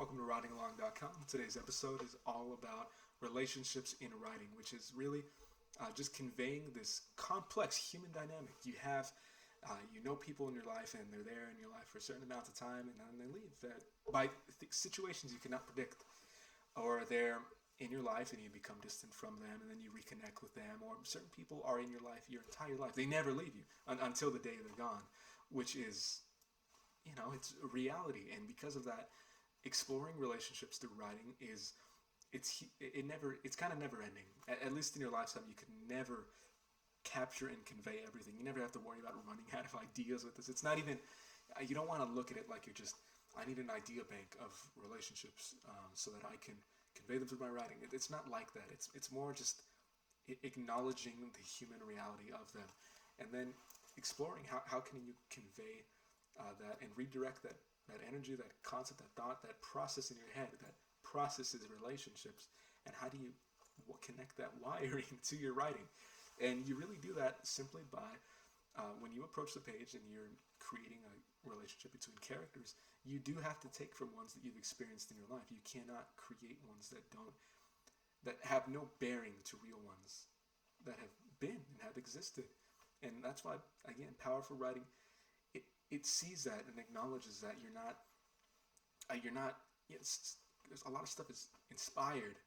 welcome to writingalong.com. Today's episode is all about relationships in writing, which is really just conveying this complex human dynamic. You know people in your life, and they're there in your life for a certain amount of time, and then they leave by situations you cannot predict, or they're in your life and you become distant from them, and then you reconnect with them. Or certain people are in your life your entire life; they never leave you until the day they're gone, which is, it's a reality. And because of that, exploring relationships through writing it's kind of never ending. At least in your lifetime, you could never capture and convey everything. You never have to worry about running out of ideas with this. It's not even, you don't want to look at it like I need an idea bank of relationships so that I can convey them through my writing. It's not like that. It's more just acknowledging the human reality of them, and then exploring how can you convey that and redirect that energy, that concept, that thought, that process in your head that processes relationships, and how do you connect that wiring to your writing. And you really do that simply by when you approach the page and you're creating a relationship between characters, you do have to take from ones that you've experienced in your life. You cannot create ones that have no bearing to real ones that have been and have existed. And that's why, again, powerful writing, it sees that and acknowledges that you're not there's a lot of stuff is inspired,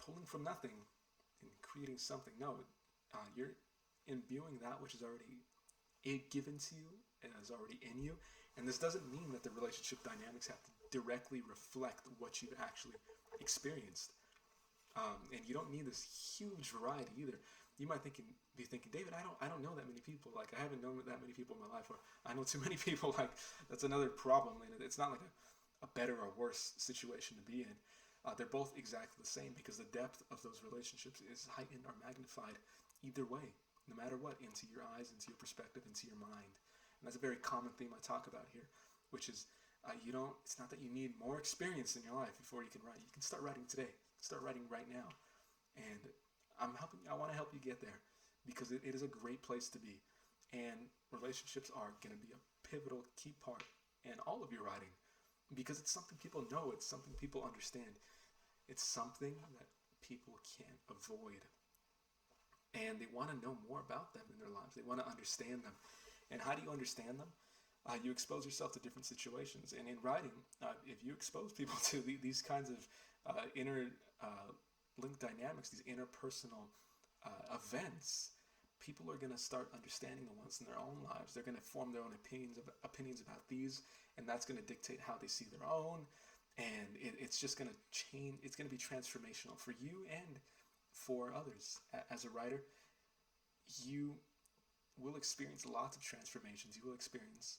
pulling from nothing and creating something. No, you're imbuing that which is already given to you and is already in you. And this doesn't mean that the relationship dynamics have to directly reflect what you've actually experienced. And you don't need this huge variety either. You might be thinking, David, I don't know that many people. Like, I haven't known that many people in my life, or I know too many people. Like, that's another problem. And it's not like a better or worse situation to be in. They're both exactly the same, because the depth of those relationships is heightened or magnified either way, no matter what, into your eyes, into your perspective, into your mind. And that's a very common theme I talk about here, which is it's not that you need more experience in your life before you can write. You can start writing today. Start writing right now. And I want to help you get there, because it is a great place to be. And relationships are going to be a pivotal key part in all of your writing, because it's something people know, it's something people understand, it's something that people can't avoid, and they want to know more about them in their lives. They want to understand them. And how do you understand them? You expose yourself to different situations, and in writing, if you expose people to these kinds of inner link dynamics, these interpersonal events, people are going to start understanding the ones in their own lives. They're going to form their own opinions about these, and that's going to dictate how they see their own. And it's just going to change. It's going to be transformational for you and for others. As a writer, you will experience lots of transformations. You will experience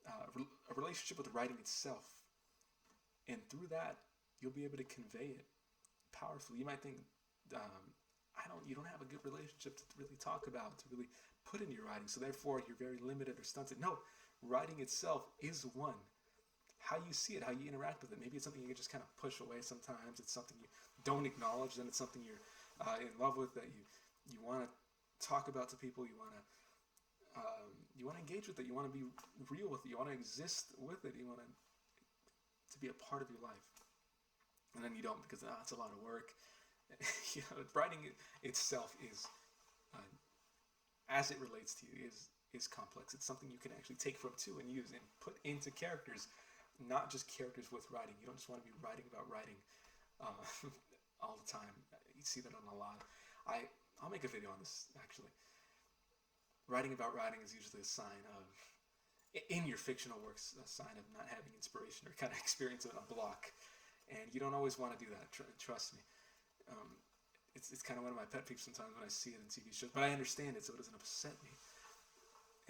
a relationship with writing itself, and through that, you'll be able to convey it powerfully. You might think, you don't have a good relationship to really talk about, to really put in your writing, so therefore you're very limited or stunted. No, writing itself is one. How you see it, how you interact with it. Maybe it's something you can just kind of push away sometimes. It's something you don't acknowledge, then it's something you're in love with, that you want to talk about to people. You want to engage with it. You want to be real with it. You want to exist with it. You want to be a part of your life. And then you don't, because it's a lot of work. Writing itself is, as it relates to you, is complex. It's something you can actually take from too and use and put into characters, not just characters with writing. You don't just want to be writing about writing all the time. You see that on a lot. I'll make a video on this, actually. Writing about writing is usually a sign of, in your fictional works, a sign of not having inspiration or kind of experiencing a block. And you don't always want to do that, trust me. It's kind of one of my pet peeves sometimes when I see it in TV shows, but I understand it, so it doesn't upset me.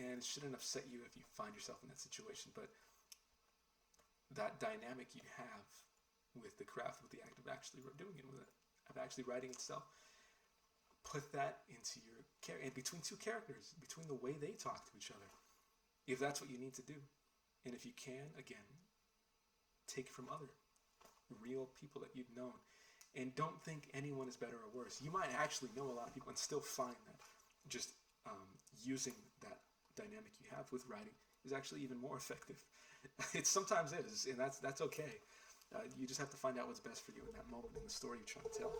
And it shouldn't upset you if you find yourself in that situation, but that dynamic you have with the craft, with the act of actually doing it, of actually writing itself, put that into your character, and between two characters, between the way they talk to each other, if that's what you need to do. And if you can, again, take from other real people that you've known. And don't think anyone is better or worse. You might actually know a lot of people and still find that just using that dynamic you have with writing is actually even more effective. It sometimes is, and that's okay. You just have to find out what's best for you in that moment in the story you're trying to tell.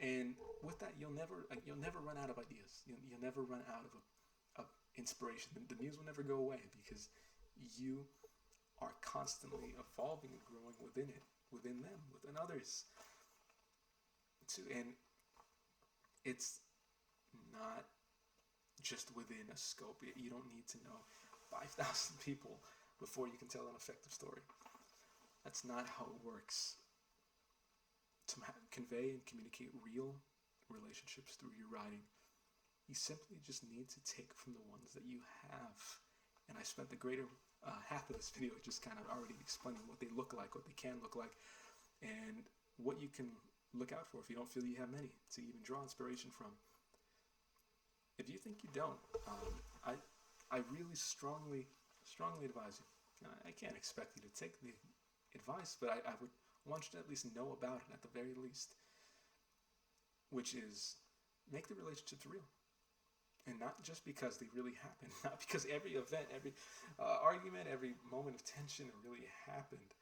And with that, you'll never run out of ideas. You'll never run out of inspiration. The muse will never go away because you are constantly evolving and growing within it, within them, within others. Too, and it's not just within a scope. You don't need to know 5,000 people before you can tell an effective story. That's not how it works. To convey and communicate real relationships through your writing, you simply just need to take from the ones that you have. And I spent the greater half of this video just kind of already explaining what they look like, what they can look like, and what you can look out for if you don't feel you have many to even draw inspiration from. If you think you don't, I really strongly advise you. I can't expect you to take the advice, but I would want you to at least know about it at the very least, which is make the relationships real. And not just because they really happen, not because every event, every argument, every moment of tension really happened,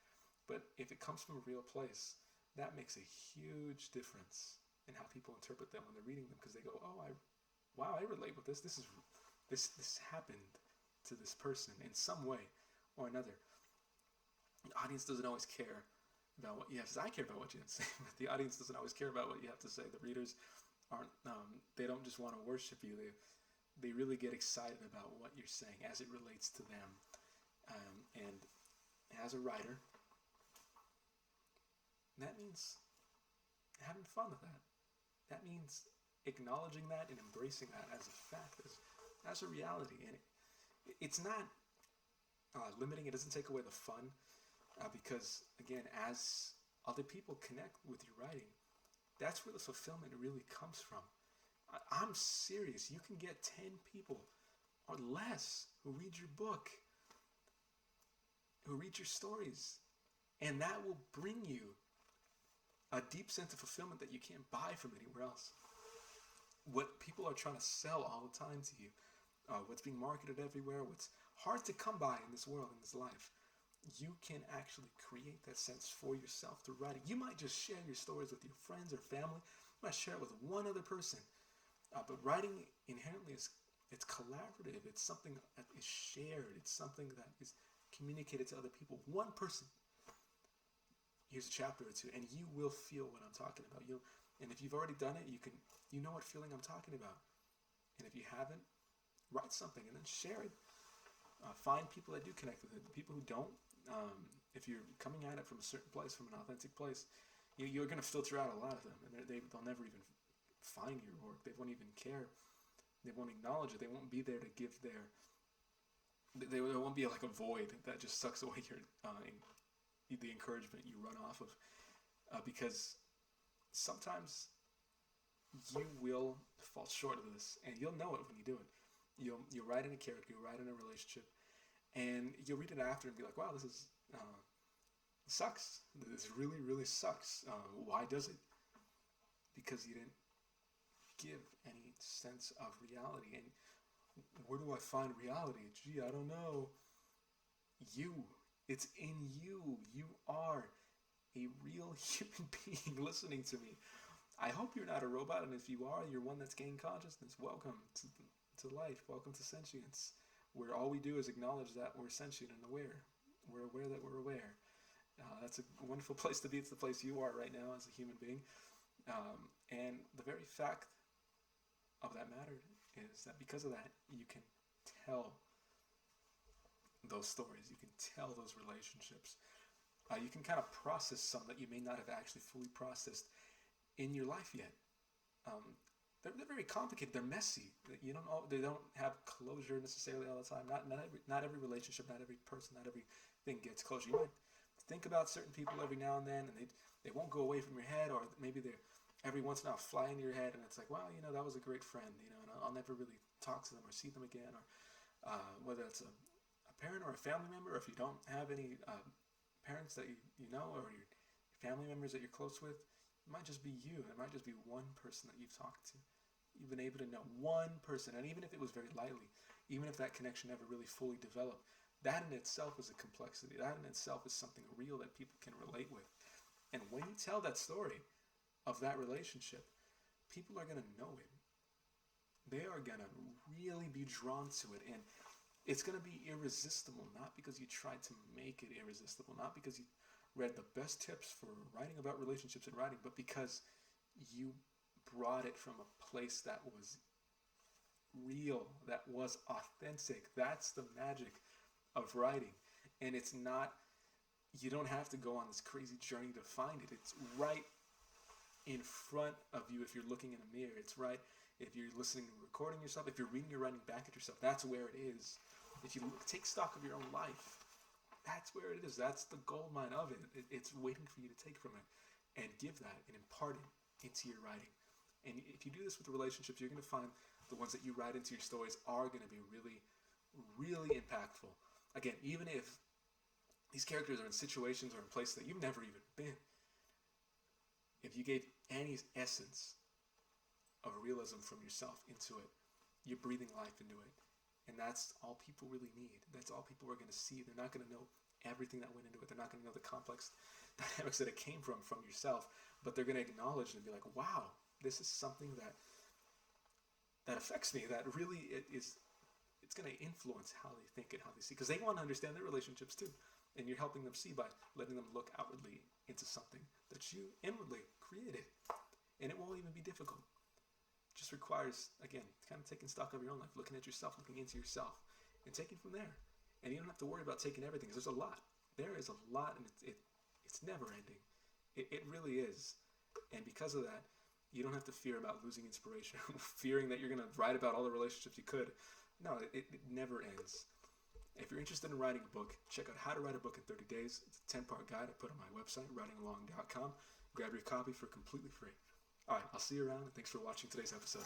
but if it comes from a real place, that makes a huge difference in how people interpret them when they're reading them, because they go, oh, wow, I relate with this. This happened to this person in some way or another. The audience doesn't always care about what you have to say. I care about what you have to say, but the audience doesn't always care about what you have to say. The readers aren't, they don't just want to worship you. They really get excited about what you're saying as it relates to them. And as a writer, that means having fun with that. That means acknowledging that and embracing that as a fact, as a reality. And it's not limiting. It doesn't take away the fun, because, again, as other people connect with your writing, that's where the fulfillment really comes from. I'm serious. You can get 10 people or less who read your book, who read your stories, and that will bring you a deep sense of fulfillment that you can't buy from anywhere else. What people are trying to sell all the time to you, what's being marketed everywhere, what's hard to come by in this world, in this life, you can actually create that sense for yourself through writing. You might just share your stories with your friends or family. You might share it with one other person. But writing inherently it's collaborative. It's something that is shared. It's something that is communicated to other people. One person. Here's a chapter or two, and you will feel what I'm talking about. And if you've already done it, you know what feeling I'm talking about. And if you haven't, write something and then share it. Find people that do connect with it. The people who don't, if you're coming at it from a certain place, from an authentic place, you're going to filter out a lot of them, and they'll never even find your work. They won't even care. They won't acknowledge it. They won't be there to give their. There won't be like a void that just sucks away your the encouragement you run off of, because sometimes you will fall short of this, and you'll know it when you do it. You'll write in a character, you'll write in a relationship, and you'll read it after and be like, wow, this is sucks. This really, really sucks. Why does it? Because you didn't give any sense of reality. And where do I find reality? Gee, I don't know. It's in you. You are a real human being listening to me. I hope you're not a robot, and if you are, you're one that's gained consciousness. Welcome to life. Welcome to sentience, where all we do is acknowledge that we're sentient and aware. We're aware that we're aware. That's a wonderful place to be. It's the place you are right now as a human being. And the very fact of that matter is that because of that, you can tell those stories. You can tell those relationships. You can kind of process some that you may not have actually fully processed in your life yet. They're very complicated. They're messy. They don't have closure necessarily all the time. Not every relationship, not every person, not everything gets closure. You might think about certain people every now and then, and they won't go away from your head, or maybe they're every once in a while fly into your head, and it's like, wow, that was a great friend, and I'll never really talk to them or see them again, or whether it's a parent or a family member, or if you don't have any parents that you know, or your family members that you're close with, it might just be you. It might just be one person that you've talked to. You've been able to know one person, and even if it was very lightly, even if that connection never really fully developed, that in itself is a complexity. That in itself is something real that people can relate with. And when you tell that story of that relationship, people are going to know it. They are going to really be drawn to it. And it's going to be irresistible, not because you tried to make it irresistible, not because you read the best tips for writing about relationships and writing, but because you brought it from a place that was real, that was authentic. That's the magic of writing. And it's not, you don't have to go on this crazy journey to find it. It's right in front of you if you're looking in a mirror. It's right if you're listening and recording yourself, if you're reading or writing back at yourself. That's where it is. If you take stock of your own life, that's where it is. That's the gold mine of it. It's waiting for you to take from it and give that and impart it into your writing. And if you do this with relationships, you're going to find the ones that you write into your stories are going to be really, really impactful. Again, even if these characters are in situations or in places that you've never even been, if you gave any essence of realism from yourself into it, you're breathing life into it. And that's all people really need. That's all people are going to see. They're not going to know everything that went into it. They're not going to know the complex dynamics that it came from yourself. But they're going to acknowledge it and be like, wow, this is something that affects me. That really it's going to influence how they think and how they see. Because they want to understand their relationships too. And you're helping them see by letting them look outwardly into something that you inwardly created. And it won't even be difficult. Just requires, again, kind of taking stock of your own life, looking at yourself, looking into yourself, and taking from there. And you don't have to worry about taking everything, because there's a lot. There is a lot, and it's never ending. It really is. And because of that, you don't have to fear about losing inspiration, fearing that you're going to write about all the relationships you could. No, it never ends. If you're interested in writing a book, check out How to Write a Book in 30 Days. It's a 10-part guide I put on my website, writingalong.com. Grab your copy for completely free. All right, I'll see you around, and thanks for watching today's episode.